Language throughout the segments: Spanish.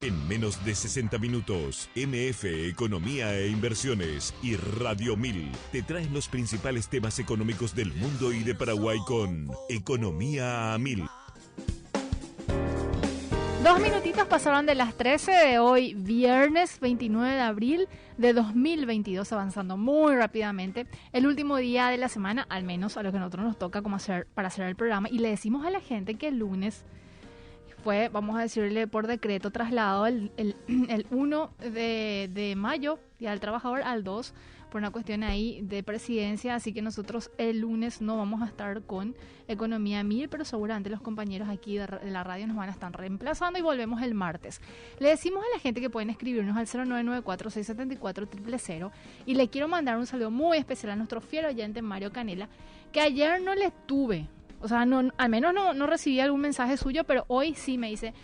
En menos de 60 minutos, MF Economía e Inversiones y Radio 1000 te traen los principales temas económicos del mundo y de Paraguay con Economía a 1000. 2 minutitos pasaron de las 13 de hoy, viernes 29 de abril de 2022, avanzando muy rápidamente. El último día de la semana, al menos a lo que a nosotros nos toca para hacer el programa. Y le decimos a la gente que el lunes fue, vamos a decirle por decreto, trasladado el 1 de mayo, Día del Trabajador, al 2, por una cuestión ahí de presidencia. Así que nosotros el lunes no vamos a estar con Economía 1000, pero seguramente los compañeros aquí de la radio nos van a estar reemplazando y volvemos el martes. Le decimos a la gente que pueden escribirnos al 0994-674-000 y le quiero mandar un saludo muy especial a nuestro fiel oyente Mario Canela, que ayer no le tuve. O sea, no, al menos no recibí algún mensaje suyo, pero hoy sí me dice: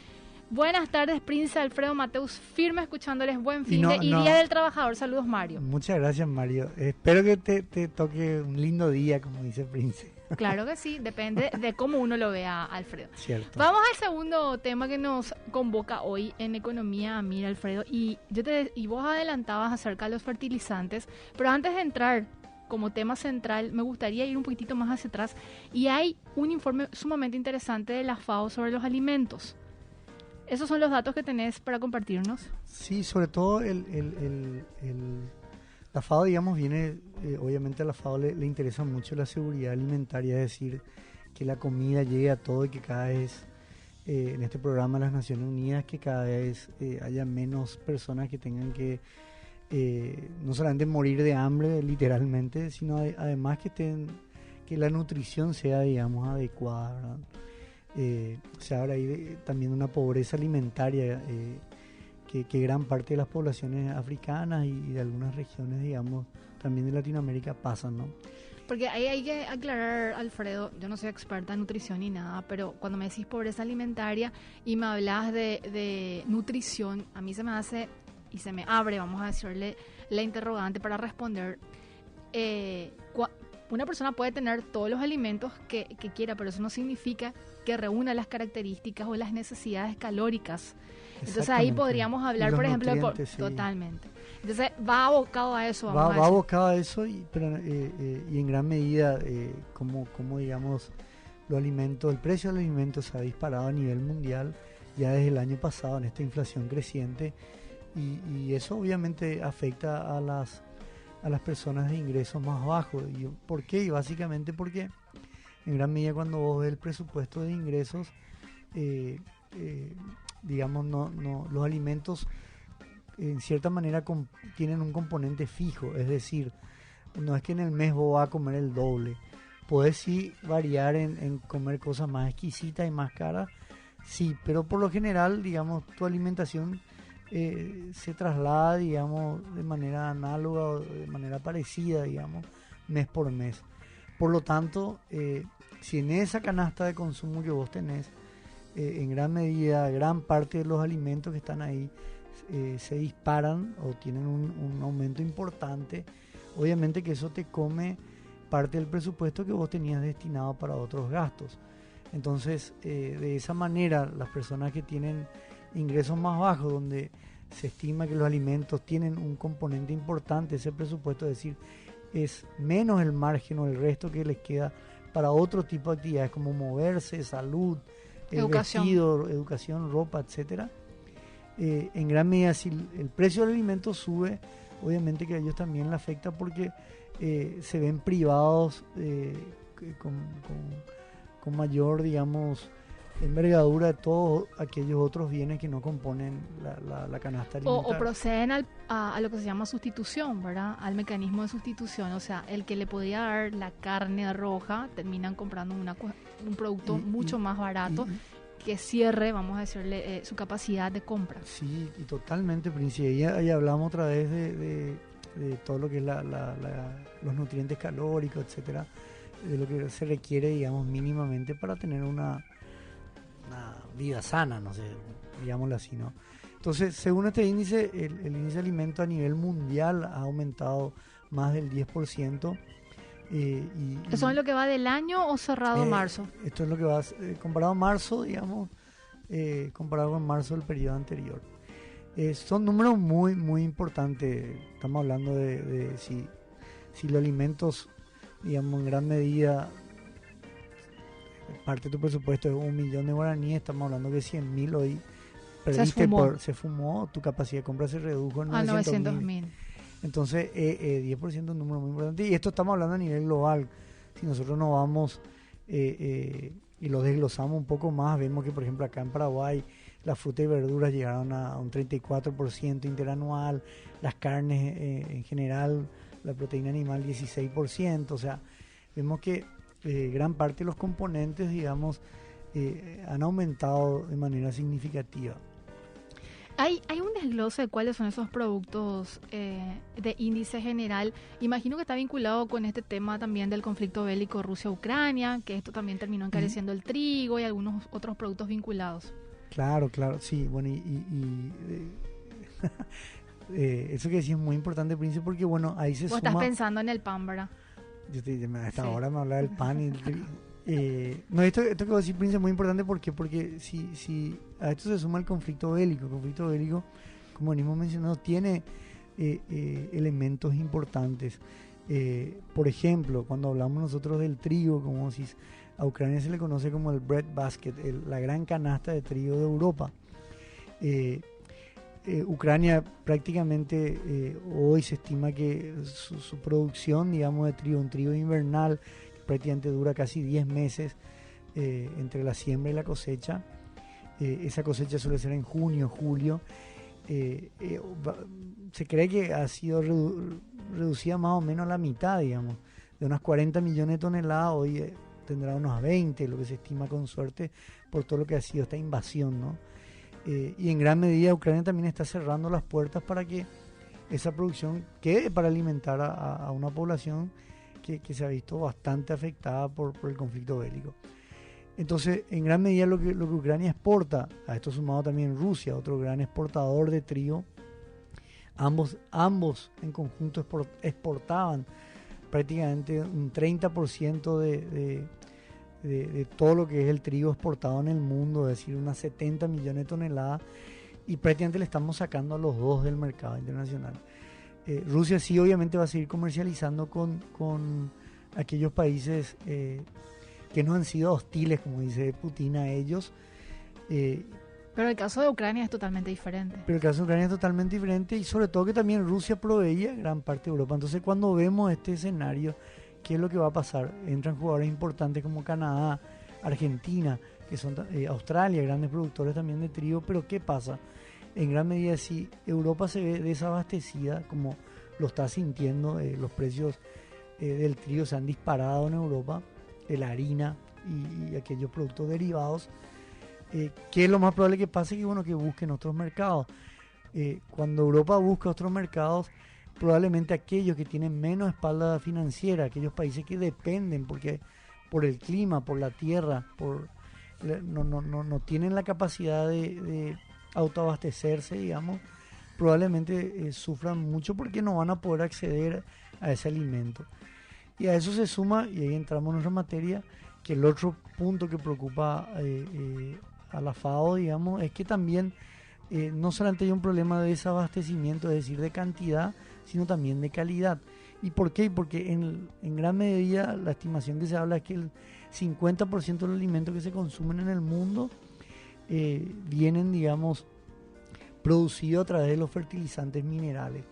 buenas tardes, Prince Alfredo Mateus, firme escuchándoles, buen fin de Día del Trabajador. Saludos, Mario. Muchas gracias, Mario. Espero que te toque un lindo día, como dice Prince. Claro que sí, depende de cómo uno lo vea, Alfredo. Cierto. Vamos al segundo tema que nos convoca hoy en Economía. Mira, Alfredo, y vos adelantabas acerca de los fertilizantes, pero antes de entrar como tema central, me gustaría ir un poquitito más hacia atrás. Y hay un informe sumamente interesante de la FAO sobre los alimentos. ¿Esos son los datos que tenés para compartirnos? Sí, sobre todo la FAO, digamos, viene, obviamente a la FAO le interesa mucho la seguridad alimentaria, es decir, que la comida llegue a todo y que cada vez, en este programa de las Naciones Unidas, que cada vez haya menos personas que tengan que no solamente morir de hambre literalmente, sino además que la nutrición sea, digamos, adecuada, ¿verdad? Se habla ahí también de una pobreza alimentaria que gran parte de las poblaciones africanas y de algunas regiones, digamos, también de Latinoamérica pasan, ¿no? Porque ahí hay que aclarar, Alfredo, yo no soy experta en nutrición ni nada, pero cuando me decís pobreza alimentaria y me hablas de nutrición, a mí se me hace y se me abre, vamos a decirle, la interrogante para responder. Una persona puede tener todos los alimentos que quiera, pero eso no significa que reúna las características o las necesidades calóricas. Entonces ahí podríamos hablar, por ejemplo, sí. Totalmente. Entonces va abocado a eso. Va abocado a eso, y en gran medida, como digamos, los alimentos, el precio de los alimentos se ha disparado a nivel mundial ya desde el año pasado en esta inflación creciente. Y eso obviamente afecta a las personas de ingresos más bajos. ¿Y por qué? Y básicamente porque en gran medida cuando vos ves el presupuesto de ingresos, digamos, los alimentos en cierta manera tienen un componente fijo, es decir, no es que en el mes vos vas a comer el doble. Podés sí variar en comer cosas más exquisitas y más caras, sí, pero por lo general, digamos, tu alimentación se traslada, digamos, de manera análoga o de manera parecida, digamos, mes por mes. Por lo tanto, si en esa canasta de consumo que vos tenés, en gran medida, gran parte de los alimentos que están ahí se disparan o tienen un aumento importante, obviamente que eso te come parte del presupuesto que vos tenías destinado para otros gastos. Entonces, de esa manera, las personas que tienen ingresos más bajos, donde se estima que los alimentos tienen un componente importante, ese presupuesto, es decir, es menos el margen o el resto que les queda para otro tipo de actividades como moverse, salud, vestido, educación, ropa, etcétera. En gran medida, si el precio del alimento sube, obviamente que a ellos también le afecta porque se ven privados con mayor, digamos, envergadura de todos aquellos otros bienes que no componen la canasta alimentaria. O proceden a lo que se llama sustitución, ¿verdad? Al mecanismo de sustitución. O sea, el que le podía dar la carne roja, terminan comprando un producto mucho más barato que cierre, vamos a decirle, su capacidad de compra. Sí, y totalmente, Prince. Ahí hablamos otra vez de todo lo que es los nutrientes calóricos, etcétera, de lo que se requiere, digamos, mínimamente para tener una vida sana, no sé, digámoslo así, ¿no? Entonces, según este índice, el índice de alimentos a nivel mundial ha aumentado más del 10%. ¿Eso es lo que va del año o cerrado marzo? Esto es lo que va comparado a marzo, digamos, comparado con marzo del periodo anterior. Son números muy, muy importantes. Estamos hablando de si los alimentos, digamos, en gran medida, parte de tu presupuesto es 1.000.000 de guaraníes, estamos hablando que 100.000 hoy perdiste, se fumó, tu capacidad de compra se redujo en 900.000. Entonces, 10% es un número muy importante. Y esto estamos hablando a nivel global. Si nosotros nos vamos y lo desglosamos un poco más, vemos que, por ejemplo, acá en Paraguay, las frutas y verduras llegaron a un 34% interanual, las carnes en general, la proteína animal 16%, o sea, vemos que gran parte de los componentes, digamos, han aumentado de manera significativa. ¿Hay un desglose de cuáles son esos productos de índice general? Imagino que está vinculado con este tema también del conflicto bélico Rusia-Ucrania, que esto también terminó encareciendo el trigo y algunos otros productos vinculados. Claro, sí, bueno, eso que decís es muy importante, Príncipe, porque bueno, ahí se suma... Vos estás pensando en el pan, ¿verdad? Hasta ahora me hablaba del pan y el trigo. No, esto que vos decís, Príncipe, es muy importante porque si a esto se suma el conflicto bélico, como venimos mencionando, tiene elementos importantes. Por ejemplo, cuando hablamos nosotros del trigo, como decís, a Ucrania se le conoce como el bread basket, la gran canasta de trigo de Europa. Ucrania prácticamente hoy se estima que su producción, digamos, de trigo, un trigo invernal, que prácticamente dura casi 10 meses entre la siembra y la cosecha. Esa cosecha suele ser en junio, julio. Se cree que ha sido reducida más o menos a la mitad, digamos, de unas 40 millones de toneladas, hoy tendrá unos 20, lo que se estima con suerte, por todo lo que ha sido esta invasión, ¿no? Y en gran medida Ucrania también está cerrando las puertas para que esa producción quede para alimentar a una población que se ha visto bastante afectada por el conflicto bélico. Entonces, en gran medida lo que Ucrania exporta, a esto sumado también Rusia, otro gran exportador de trigo, ambos en conjunto exportaban prácticamente un 30% de todo lo que es el trigo exportado en el mundo, es decir, unas 70 millones de toneladas, y prácticamente le estamos sacando a los dos del mercado internacional. Rusia sí obviamente va a seguir comercializando con aquellos países que no han sido hostiles, como dice Putin, a ellos. Pero el caso de Ucrania es totalmente diferente. Y sobre todo que también Rusia proveía gran parte de Europa. Entonces cuando vemos este escenario, ¿qué es lo que va a pasar? Entran jugadores importantes como Canadá, Argentina, que son Australia, grandes productores también de trigo, pero ¿qué pasa? En gran medida, si Europa se ve desabastecida, como lo está sintiendo, los precios del trigo se han disparado en Europa, de la harina y aquellos productos derivados, ¿qué es lo más probable que pase? Que busquen otros mercados. Cuando Europa busca otros mercados, probablemente aquellos que tienen menos espalda financiera, aquellos países que dependen porque por el clima, por la tierra, no tienen la capacidad de autoabastecerse, digamos, probablemente sufran mucho porque no van a poder acceder a ese alimento. Y a eso se suma, y ahí entramos en nuestra materia, que el otro punto que preocupa a la FAO, digamos, es que también no solamente hay un problema de desabastecimiento, es decir, de cantidad, sino también de calidad. ¿Y por qué? Porque en gran medida la estimación que se habla es que el 50% de los alimentos que se consumen en el mundo vienen, digamos, producidos a través de los fertilizantes minerales.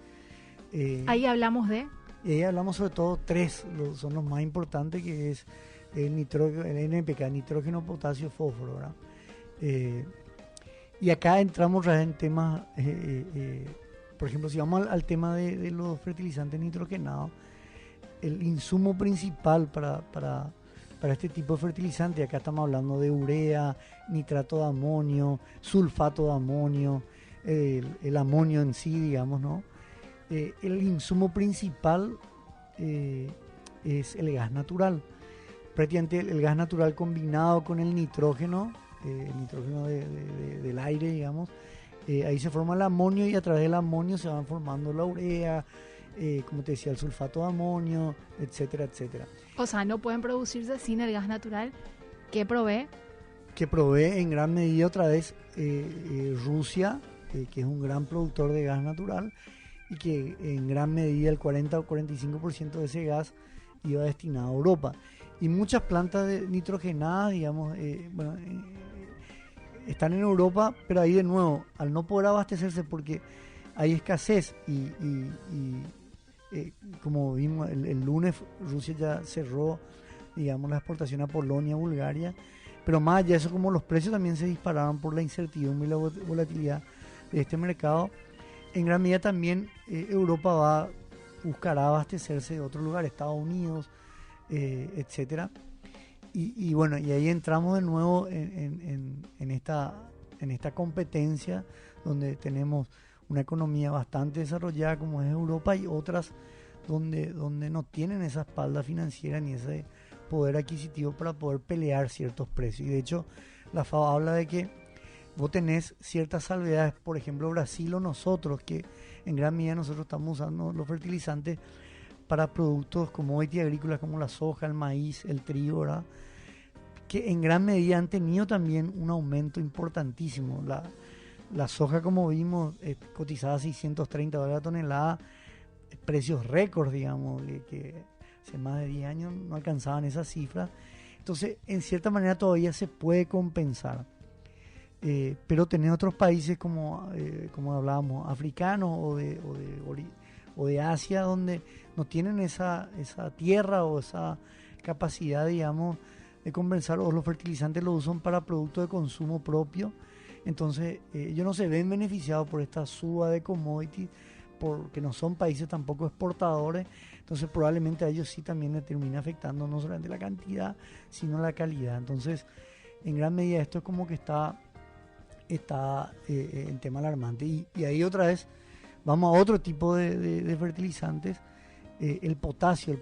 Ahí hablamos de... hablamos sobre todo tres, son los más importantes, que es el NPK, nitrógeno, potasio, fósforo, ¿verdad? Y acá entramos en temas, por ejemplo, si vamos al tema de los fertilizantes nitrogenados, el insumo principal para este tipo de fertilizante, acá estamos hablando de urea, nitrato de amonio, sulfato de amonio, el amonio en sí, digamos, ¿no? El insumo principal es el gas natural. Prácticamente el gas natural combinado con el nitrógeno del aire, digamos, ahí se forma el amonio y a través del amonio se van formando la urea, como te decía, el sulfato de amonio, etcétera, etcétera. O sea, no pueden producirse sin el gas natural que provee. Que provee en gran medida otra vez Rusia que es un gran productor de gas natural y que en gran medida el 40 o 45% de ese gas iba destinado a Europa. Y muchas plantas nitrogenadas, digamos, están en Europa, pero ahí de nuevo, al no poder abastecerse porque hay escasez y como vimos el lunes, Rusia ya cerró, digamos, la exportación a Polonia, Bulgaria, pero más allá de eso, como los precios también se disparaban por la incertidumbre y la volatilidad de este mercado, en gran medida también Europa buscará abastecerse de otros lugares, Estados Unidos, etcétera. Y bueno, y ahí entramos de nuevo en esta competencia donde tenemos una economía bastante desarrollada como es Europa y otras donde no tienen esa espalda financiera ni ese poder adquisitivo para poder pelear ciertos precios. Y de hecho, la FAO habla de que vos tenés ciertas salvedades, por ejemplo Brasil o nosotros, que en gran medida nosotros estamos usando los fertilizantes para productos commodity agrícolas como la soja, el maíz, el trigo, ¿verdad? Que en gran medida han tenido también un aumento importantísimo. La soja, como vimos, cotizada a $630 la tonelada, precios récords, digamos, que hace más de 10 años no alcanzaban esas cifras. Entonces, en cierta manera todavía se puede compensar. Pero tener otros países como hablábamos, africanos o de Asia, donde no tienen esa tierra o esa capacidad, digamos, de compensar, o los fertilizantes los usan para productos de consumo propio. Entonces ellos no se ven beneficiados por esta suba de commodities, porque no son países tampoco exportadores. Entonces probablemente a ellos sí también les termina afectando no solamente la cantidad, sino la calidad. Entonces en gran medida esto es como que está el tema alarmante. Y ahí otra vez vamos a otro tipo de fertilizantes. El potasio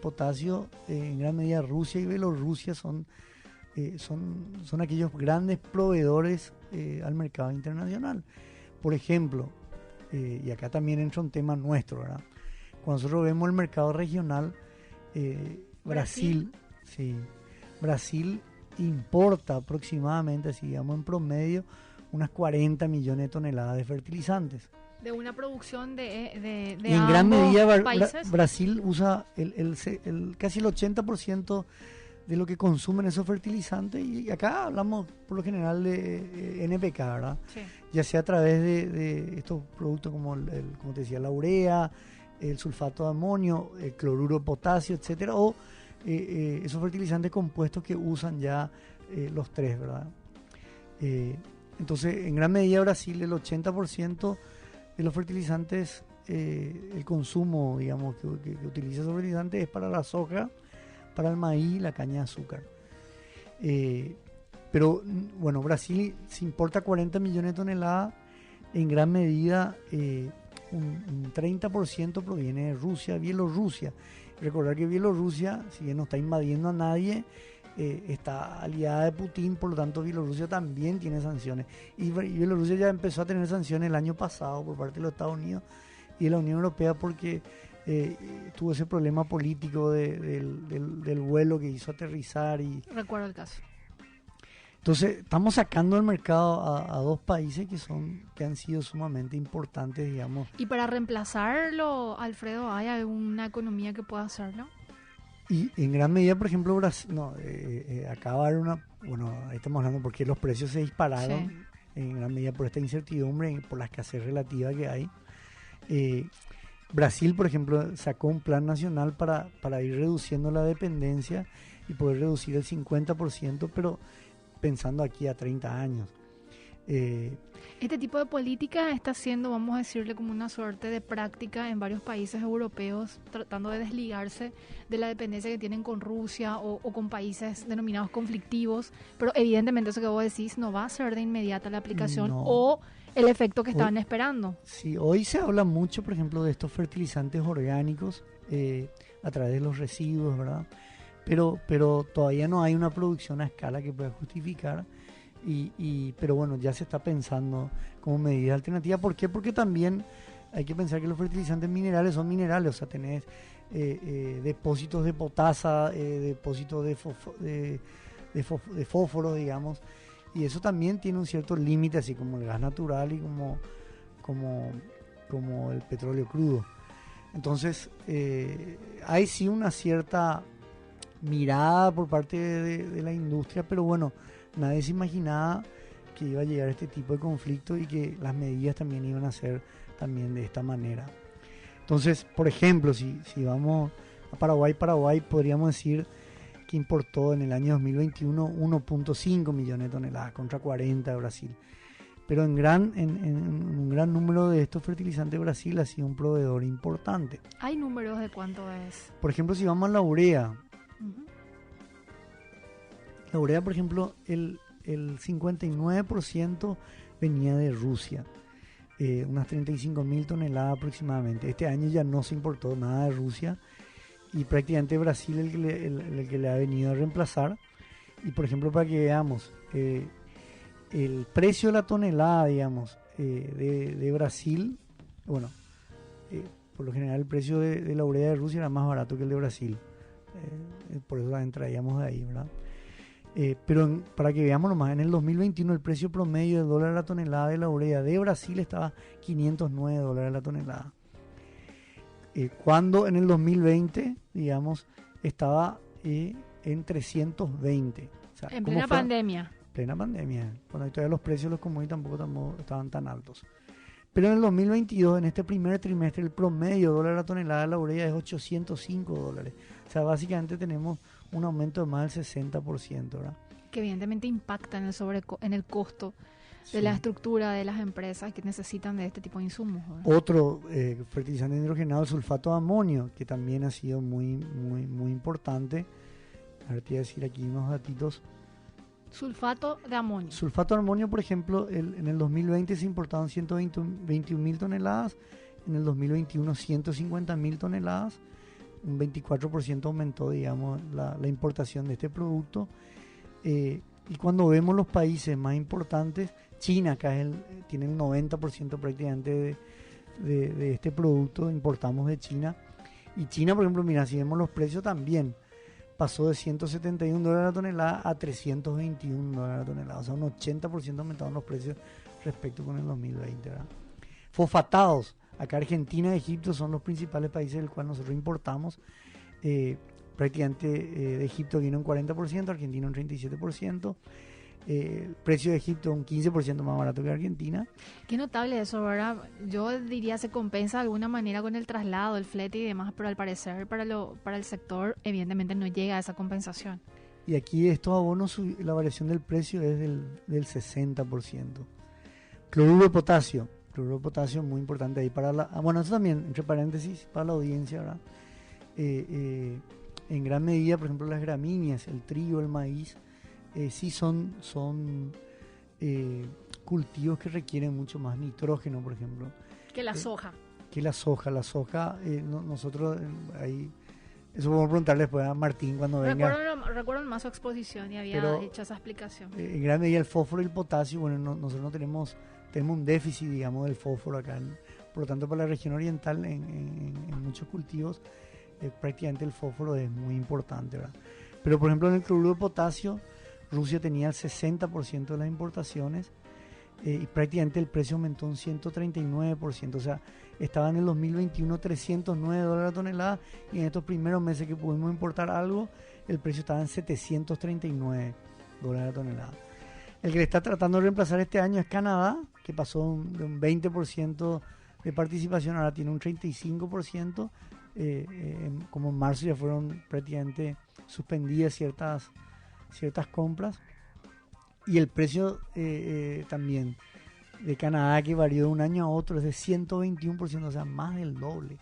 en gran medida Rusia y Bielorrusia son aquellos grandes proveedores al mercado internacional. Por ejemplo, y acá también entra un tema nuestro, ¿verdad? Cuando nosotros vemos el mercado regional, Brasil importa aproximadamente, así digamos en promedio, unas 40 millones de toneladas de fertilizantes. De una producción de y en gran medida Brasil usa casi el 80% de lo que consumen esos fertilizantes, y acá hablamos por lo general de NPK, ¿verdad? Sí. Ya sea a través de estos productos como como te decía, la urea, el sulfato de amonio, el cloruro de potasio, etcétera, o esos fertilizantes compuestos que usan ya los tres, ¿verdad? Entonces, en gran medida Brasil, el 80% de los fertilizantes, el consumo, digamos, que utiliza esos fertilizantes es para la soja, para el maíz, la caña de azúcar. Pero, bueno, Brasil se importa 40 millones de toneladas, en gran medida un 30% proviene de Rusia, Bielorrusia. Recordar que Bielorrusia, si bien no está invadiendo a nadie, está aliada de Putin, por lo tanto Bielorrusia también tiene sanciones. Y Bielorrusia ya empezó a tener sanciones el año pasado por parte de los Estados Unidos y de la Unión Europea porque tuvo ese problema político del vuelo que hizo aterrizar. Recuerdo el caso. Entonces estamos sacando del mercado a dos países que han sido sumamente importantes, digamos. Y para reemplazarlo, Alfredo, ¿hay alguna economía que pueda hacerlo? Y en gran medida, por ejemplo, Brasil, acá va a haber ahí estamos hablando porque los precios se dispararon, sí, en gran medida por esta incertidumbre y por la escasez relativa que hay. Brasil, por ejemplo, sacó un plan nacional para ir reduciendo la dependencia y poder reducir el 50%, pero pensando aquí a 30 años. Este tipo de política está siendo, vamos a decirle, como una suerte de práctica en varios países europeos, tratando de desligarse de la dependencia que tienen con Rusia o con países denominados conflictivos, pero evidentemente eso que vos decís no va a ser de inmediata la aplicación o el efecto que estaban esperando. Sí, hoy se habla mucho, por ejemplo, de estos fertilizantes orgánicos a través de los residuos, ¿verdad? Pero todavía no hay una producción a escala que pueda justificar. Pero bueno, ya se está pensando como medida alternativa. ¿Por qué? Porque también hay que pensar que los fertilizantes minerales son minerales, o sea, tenés depósitos de potasa, depósitos de fósforo, digamos, y eso también tiene un cierto límite, así como el gas natural y como como el petróleo crudo. Entonces, hay sí una cierta mirada por parte de la industria, pero bueno, nadie se imaginaba que iba a llegar este tipo de conflicto y que las medidas también iban a ser también de esta manera. Entonces, por ejemplo, si vamos a Paraguay podríamos decir que importó en el año 2021 1.5 millones de toneladas contra 40 de Brasil. Pero en un gran número de estos fertilizantes Brasil ha sido un proveedor importante. ¿Hay números de cuánto es? Por ejemplo, si vamos a la urea. La urea, por ejemplo, el 59% venía de Rusia. Unas 35.000 toneladas aproximadamente. Este año ya no se importó nada de Rusia y prácticamente Brasil el que le ha venido a reemplazar. Y por ejemplo, para que veamos, el precio de la tonelada, digamos, de Brasil, bueno, por lo general el precio de la urea de Rusia era más barato que el de Brasil. Por eso la traíamos de ahí, ¿verdad? Pero para que veamos nomás, en el 2021 el precio promedio de dólar a la tonelada de la urea de Brasil estaba $509 a la tonelada. Cuando en el 2020, digamos, estaba en 320. O sea, en plena pandemia. Plena pandemia. Cuando todavía los precios de los commodities tampoco estaban tan altos. Pero en el 2022, en este primer trimestre, el promedio dólar a la tonelada de la urea es $805. O sea, básicamente tenemos un aumento de más del 60%, ¿verdad? Que evidentemente impacta en el costo de la estructura de las empresas que necesitan de este tipo de insumos, ¿verdad? Otro fertilizante hidrogenado, el sulfato de amonio, que también ha sido muy, muy, muy importante. A ver, te voy a decir aquí unos datitos. Sulfato de amonio. Sulfato de amonio, por ejemplo, en el 2020 se importaron 121.000 toneladas, en el 2021 150.000 toneladas, un 24% aumentó, digamos, la importación de este producto. Y cuando vemos los países más importantes, China acá tiene el 90% prácticamente de este producto, importamos de China. Y China, por ejemplo, mira, si vemos los precios también, pasó de $171 a la tonelada a $321 a la tonelada. O sea, un 80% aumentaron los precios respecto con el 2020, ¿verdad? Fosfatados. Acá Argentina y Egipto son los principales países del cual nosotros importamos. Prácticamente de Egipto vino un 40%, Argentina un 37%. El precio de Egipto un 15% más barato que Argentina. Qué notable eso, ¿verdad? Yo diría se compensa de alguna manera con el traslado, el flete y demás, pero al parecer para el sector evidentemente no llega a esa compensación. Y aquí estos abonos, la variación del precio es del 60%. Cloruro de potasio. Cloruro de potasio muy importante ahí para bueno, eso también, entre paréntesis, para la audiencia, ¿verdad? En gran medida, por ejemplo, las gramíneas, el trigo, el maíz, sí son cultivos que requieren mucho más nitrógeno, por ejemplo. Que la soja. La soja, nosotros ahí, eso podemos preguntarle después a Martín cuando venga. Recuerdo más su exposición y había hecho esa explicación. En gran medida el fósforo y el potasio, bueno, nosotros no tenemos un déficit, digamos, del fósforo acá. Por lo tanto, para la región oriental, en muchos cultivos, prácticamente el fósforo es muy importante, ¿verdad? Pero, por ejemplo, en el cloruro de potasio, Rusia tenía el 60% de las importaciones y prácticamente el precio aumentó un 139%. O sea, estaba en el 2021 $309 la tonelada y en estos primeros meses que pudimos importar algo, el precio estaba en $739 la tonelada. El que le está tratando de reemplazar este año es Canadá, que pasó de un 20% de participación, ahora tiene un 35%. Como en marzo ya fueron prácticamente suspendidas ciertas compras. Y el precio también de Canadá, que varió de un año a otro, es de 121%, o sea, más del doble.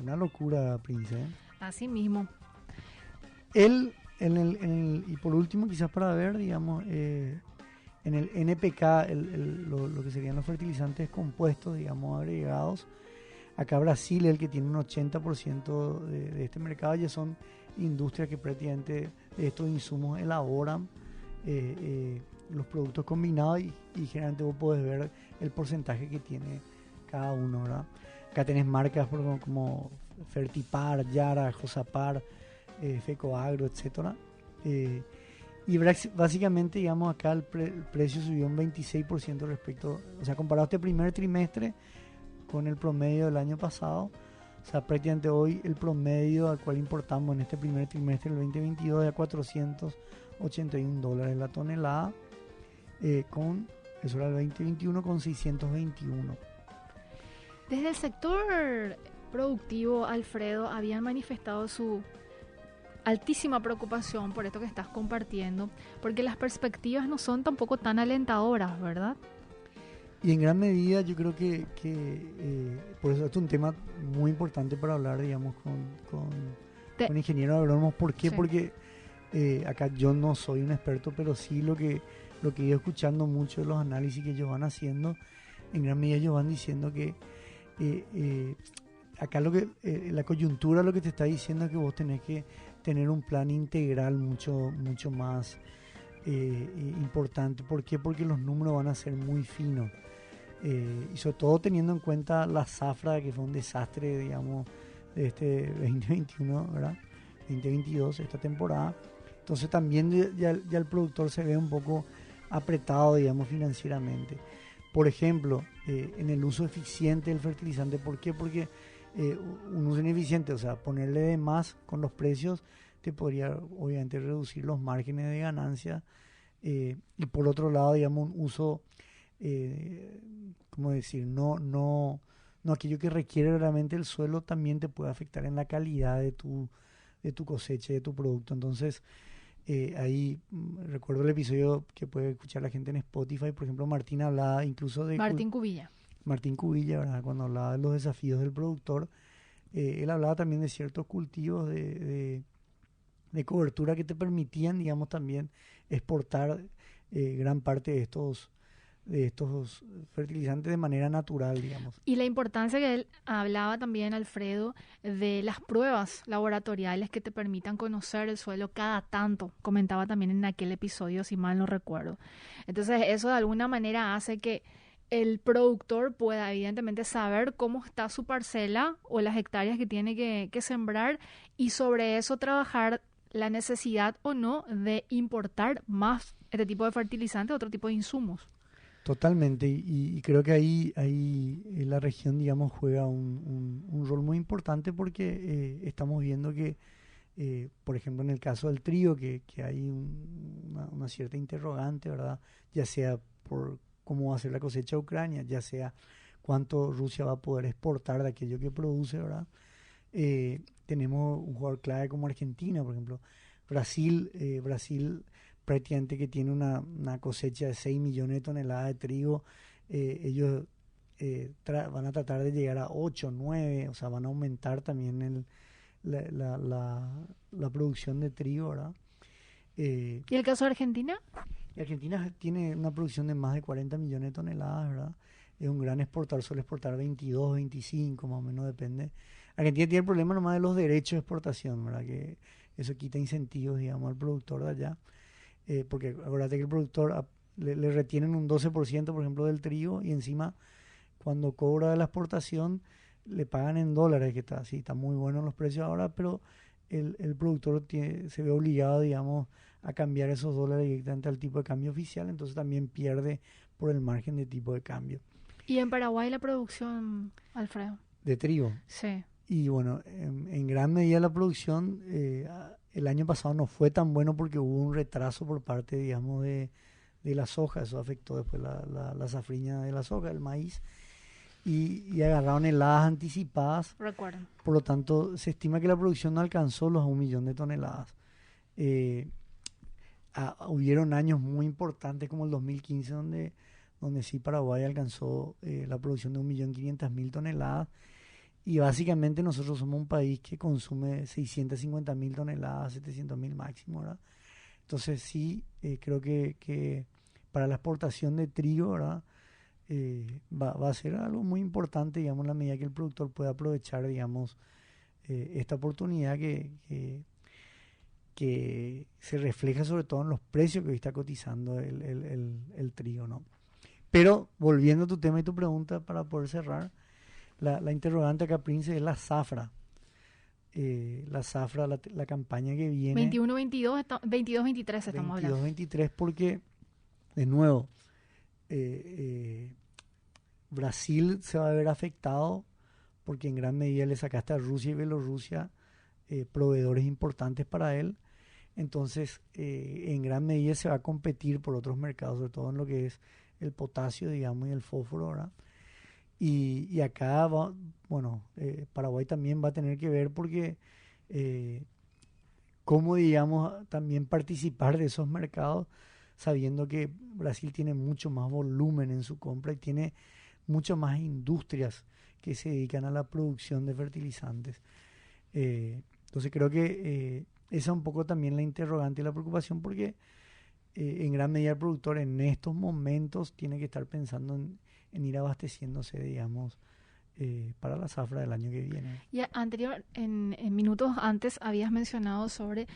Una locura, Prince. Así mismo. Y por último, quizás para ver, digamos, en el NPK, lo que serían los fertilizantes compuestos, digamos, agregados, acá Brasil es el que tiene un 80% de este mercado, ya son industrias que prácticamente de estos insumos elaboran los productos combinados y generalmente vos podés ver el porcentaje que tiene cada uno, ¿verdad? Acá tenés marcas como Fertipar, Yara, Josapar, Fecoagro, etcétera. Y básicamente, digamos, acá el precio subió un 26% respecto, o sea, comparado este primer trimestre con el promedio del año pasado. O sea, prácticamente hoy el promedio al cual importamos en este primer trimestre del 2022 es a $481 la tonelada, con eso era el 2021 con 621. Desde el sector productivo, Alfredo, habían manifestado su altísima preocupación por esto que estás compartiendo, porque las perspectivas no son tampoco tan alentadoras, ¿verdad? Y en gran medida yo creo que por eso esto es un tema muy importante para hablar, digamos, con ingenieros agrónomos. ¿Por qué? Sí. Porque acá yo no soy un experto, pero sí lo que he ido escuchando mucho de los análisis que ellos van haciendo, en gran medida ellos van diciendo que acá la coyuntura lo que te está diciendo es que vos tenés que tener un plan integral mucho más importante. ¿Por qué? Porque los números van a ser muy finos. Y sobre todo teniendo en cuenta la zafra, que fue un desastre, digamos, de este 2021, ¿verdad? 2022, esta temporada. Entonces también ya el productor se ve un poco apretado, digamos, financieramente. Por ejemplo, en el uso eficiente del fertilizante. ¿Por qué? Porque un uso ineficiente, o sea, ponerle de más con los precios, te podría obviamente reducir los márgenes de ganancia. Y por otro lado, digamos, un uso, ¿cómo decir? No aquello que requiere realmente el suelo también te puede afectar en la calidad de tu cosecha, de tu producto. Entonces, ahí recuerdo el episodio que puede escuchar la gente en Spotify. Por ejemplo, Martín hablaba incluso de... Martín Cubilla, ¿verdad? Cuando hablaba de los desafíos del productor, él hablaba también de ciertos cultivos de cobertura que te permitían, digamos, también exportar gran parte de estos fertilizantes de manera natural, digamos. Y la importancia que él hablaba también, Alfredo, de las pruebas laboratoriales que te permitan conocer el suelo cada tanto, comentaba también en aquel episodio, si mal no recuerdo. Entonces eso de alguna manera hace que el productor pueda evidentemente saber cómo está su parcela o las hectáreas que tiene que sembrar, y sobre eso trabajar la necesidad o no de importar más este tipo de fertilizantes, otro tipo de insumos. Totalmente, y creo que ahí la región, digamos, juega un rol muy importante, porque estamos viendo que, por ejemplo, en el caso del trigo, que hay una cierta interrogante, ¿verdad? Ya sea por cómo va a ser la cosecha de Ucrania, ya sea cuánto Rusia va a poder exportar de aquello que produce, ¿verdad? Tenemos un jugador clave como Argentina, por ejemplo. Brasil prácticamente, que tiene una cosecha de 6 millones de toneladas de trigo. Ellos van a tratar de llegar a 8, 9, o sea, van a aumentar también la producción de trigo, ¿verdad? ¿Y el caso de Argentina? Argentina tiene una producción de más de 40 millones de toneladas, ¿verdad? Es un gran exportador, suele exportar 22, 25, más o menos, depende. Argentina tiene el problema nomás de los derechos de exportación, ¿verdad? Que eso quita incentivos, digamos, al productor de allá. Porque acuérdate que el productor le retienen un 12%, por ejemplo, del trigo, y encima cuando cobra de la exportación le pagan en dólares, que está muy bueno los precios ahora, pero el productor se ve obligado, digamos, a cambiar esos dólares directamente al tipo de cambio oficial, entonces también pierde por el margen de tipo de cambio. ¿Y en Paraguay la producción, Alfredo? ¿De trigo? Sí. Y bueno, en gran medida la producción el año pasado no fue tan bueno, porque hubo un retraso por parte, digamos, de la soja. Eso afectó después la safriña de la soja, el maíz, y agarraron heladas anticipadas. Recuerdo. Por lo tanto, se estima que la producción no alcanzó los 1 millón de toneladas. Hubieron años muy importantes como el 2015 donde sí Paraguay alcanzó la producción de 1.500.000 toneladas, y básicamente nosotros somos un país que consume 650.000 toneladas, 700.000 máximo, ¿verdad? Entonces sí, creo que para la exportación de trigo, ¿verdad? Va a ser algo muy importante, digamos, en la medida que el productor pueda aprovechar, digamos, esta oportunidad que se refleja sobre todo en los precios que hoy está cotizando el trigo, ¿no? Pero volviendo a tu tema y tu pregunta, para poder cerrar, la interrogante acá, Prince, es la zafra. la zafra, la campaña que viene. 21-22, 22-23 estamos hablando. 22-23 porque, de nuevo, Brasil se va a ver afectado porque en gran medida le sacaste a Rusia y Bielorrusia proveedores importantes para él. Entonces, en gran medida se va a competir por otros mercados, sobre todo en lo que es el potasio, digamos, y el fósforo, ¿verdad? Y acá, Paraguay también va a tener que ver porque cómo, digamos, también participar de esos mercados, sabiendo que Brasil tiene mucho más volumen en su compra y tiene muchas más industrias que se dedican a la producción de fertilizantes. Entonces creo que esa es un poco también la interrogante y la preocupación porque en gran medida el productor en estos momentos tiene que estar pensando en ir abasteciéndose, digamos, para la zafra del año que viene. Y en minutos antes habías mencionado sobre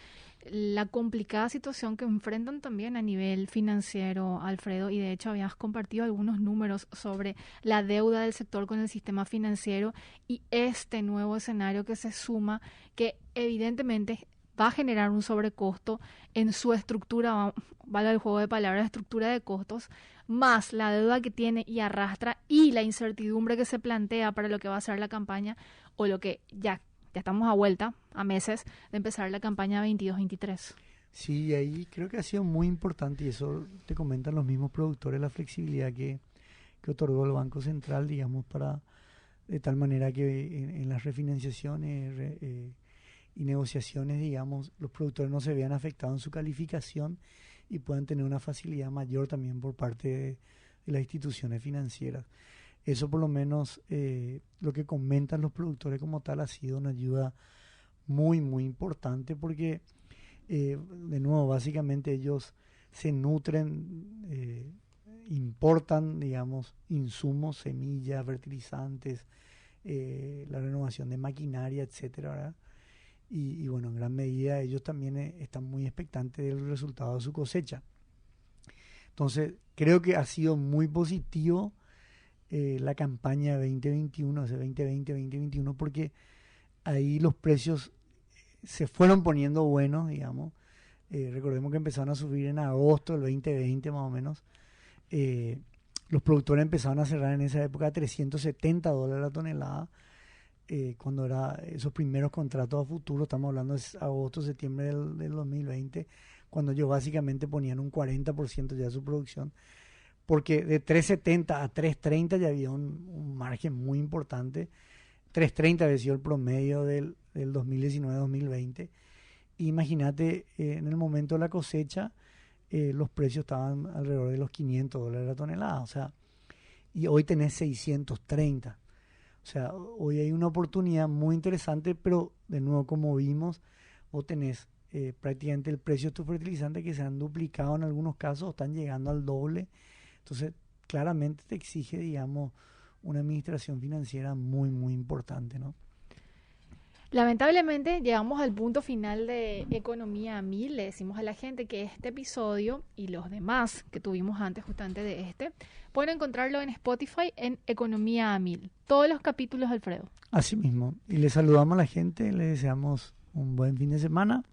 la complicada situación que enfrentan también a nivel financiero, Alfredo, y de hecho habías compartido algunos números sobre la deuda del sector con el sistema financiero y este nuevo escenario que se suma, que evidentemente va a generar un sobrecosto en su estructura, vale el juego de palabras, estructura de costos, más la deuda que tiene y arrastra y la incertidumbre que se plantea para lo que va a ser la campaña o lo que ya estamos a vuelta, a meses de empezar la campaña 22-23. Sí, ahí creo que ha sido muy importante y eso te comentan los mismos productores, la flexibilidad que otorgó el Banco Central, digamos, de tal manera que en las refinanciaciones y negociaciones, digamos, los productores no se vean afectados en su calificación y puedan tener una facilidad mayor también por parte de las instituciones financieras. Eso por lo menos lo que comentan los productores como tal ha sido una ayuda muy, muy importante porque, de nuevo, básicamente ellos se nutren, importan, digamos, insumos, semillas, fertilizantes, la renovación de maquinaria, etcétera, ¿verdad? Y bueno, en gran medida ellos también están muy expectantes del resultado de su cosecha. Entonces, creo que ha sido muy positivo la campaña 2021, o sea, 2020-2021, porque ahí los precios se fueron poniendo buenos, digamos. Recordemos que empezaron a subir en agosto del 2020 más o menos. Los productores empezaron a cerrar en esa época a $370 la tonelada. Cuando eran esos primeros contratos a futuro, estamos hablando de agosto, septiembre del 2020, cuando ellos básicamente ponían un 40% ya de su producción, porque de 370 a 330 ya había un margen muy importante. 330 había sido el promedio del 2019-2020. Imagínate, en el momento de la cosecha, los precios estaban alrededor de los $500 la tonelada, o sea, y hoy tenés 630. O sea, hoy hay una oportunidad muy interesante, pero de nuevo, como vimos, vos tenés prácticamente el precio de tus fertilizantes que se han duplicado en algunos casos, o están llegando al doble. Entonces, claramente te exige, digamos, una administración financiera muy, muy importante, ¿no? Lamentablemente llegamos al punto final de Economía a Mil. Le decimos a la gente que este episodio y los demás que tuvimos antes justamente de este, pueden encontrarlo en Spotify en Economía a Mil. Todos los capítulos, Alfredo. Así mismo. Y le saludamos a la gente, le deseamos un buen fin de semana,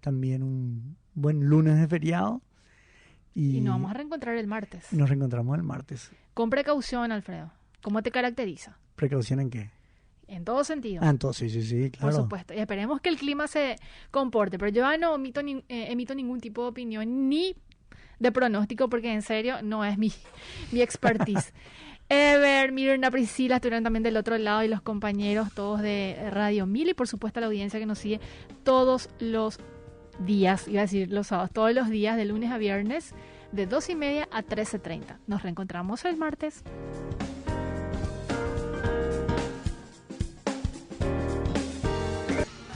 también un buen lunes de feriado. Y nos vamos a reencontrar el martes. Nos reencontramos el martes. Con precaución, Alfredo. ¿Cómo te caracteriza? ¿Precaución en qué? En todo sentido. Ah, entonces sí, claro. Por supuesto. Y esperemos que el clima se comporte. Pero yo ya no emito ningún tipo de opinión ni de pronóstico porque en serio no es mi expertise. Ever, Mirna, Priscila estuvieron también del otro lado y los compañeros todos de Radio 1000 y por supuesto la audiencia que nos sigue todos los días, iba a decir los sábados, todos los días de lunes a viernes de 2:30 a 13:30. Nos reencontramos el martes.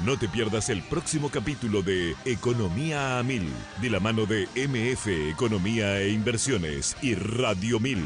No te pierdas el próximo capítulo de Economía a Mil, de la mano de MF Economía e Inversiones y Radio 1000.